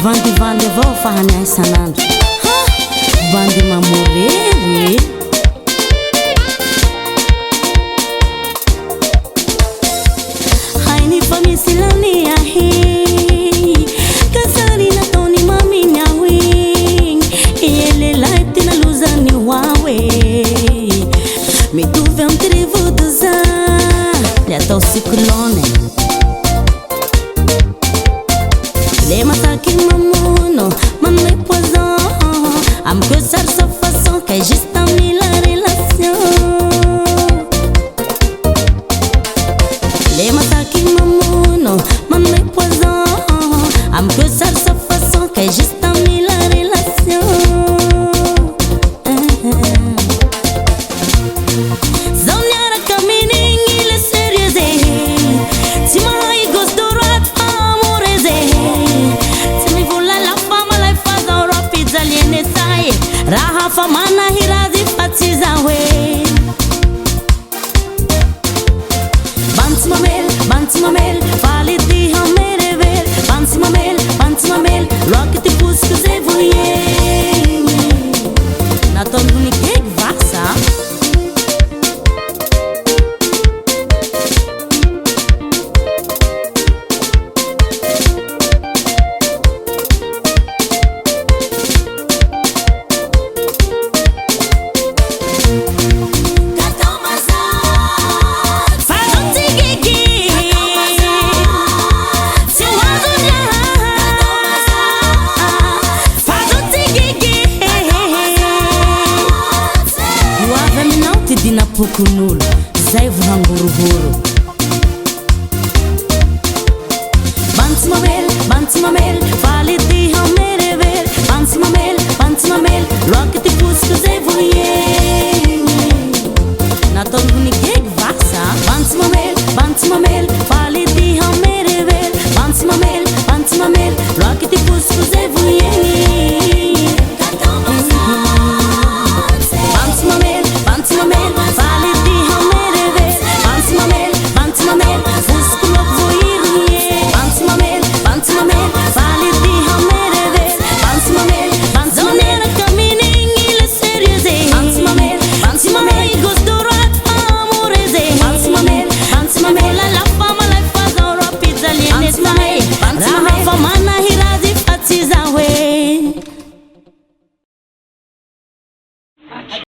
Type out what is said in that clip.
Vandivandy avao fahanay isan'andro. Vandy mamorery. Hainy fa misy lany ahy kasary nataony maminy aho igny. Ielelahy tena lozany hoawe mitovy amy trivodo za le atao cyclone. Le mataky mamono manome poison amiko sary sa façon kay juste amin'ny la relation. Le mataky mamono manome poison amiko sary sa façon kay juste amin'ny la relation. Zaho niaraka amin'igny le sérieux tsy mahay gauche droite amoureuse. Tsy mivola la fama lay fa zaho rapide aliene say raha fa manahirazy fa tsy zaho hoe Bantsy mamel faly ty hamerever. Bantsy mamel loaky ty posiko zay voyegny nataony vonikeky vasa. Pokon'olo zay vo hangorohoro. Bantsy mamel faly ty hamerever. Bantsy mamel loaky ty posiko zay voyegny nataony vonikeky vasa. Bantsy mamel faly ty hamerever. Bantsy mamel loaky ty posiko zay voyegny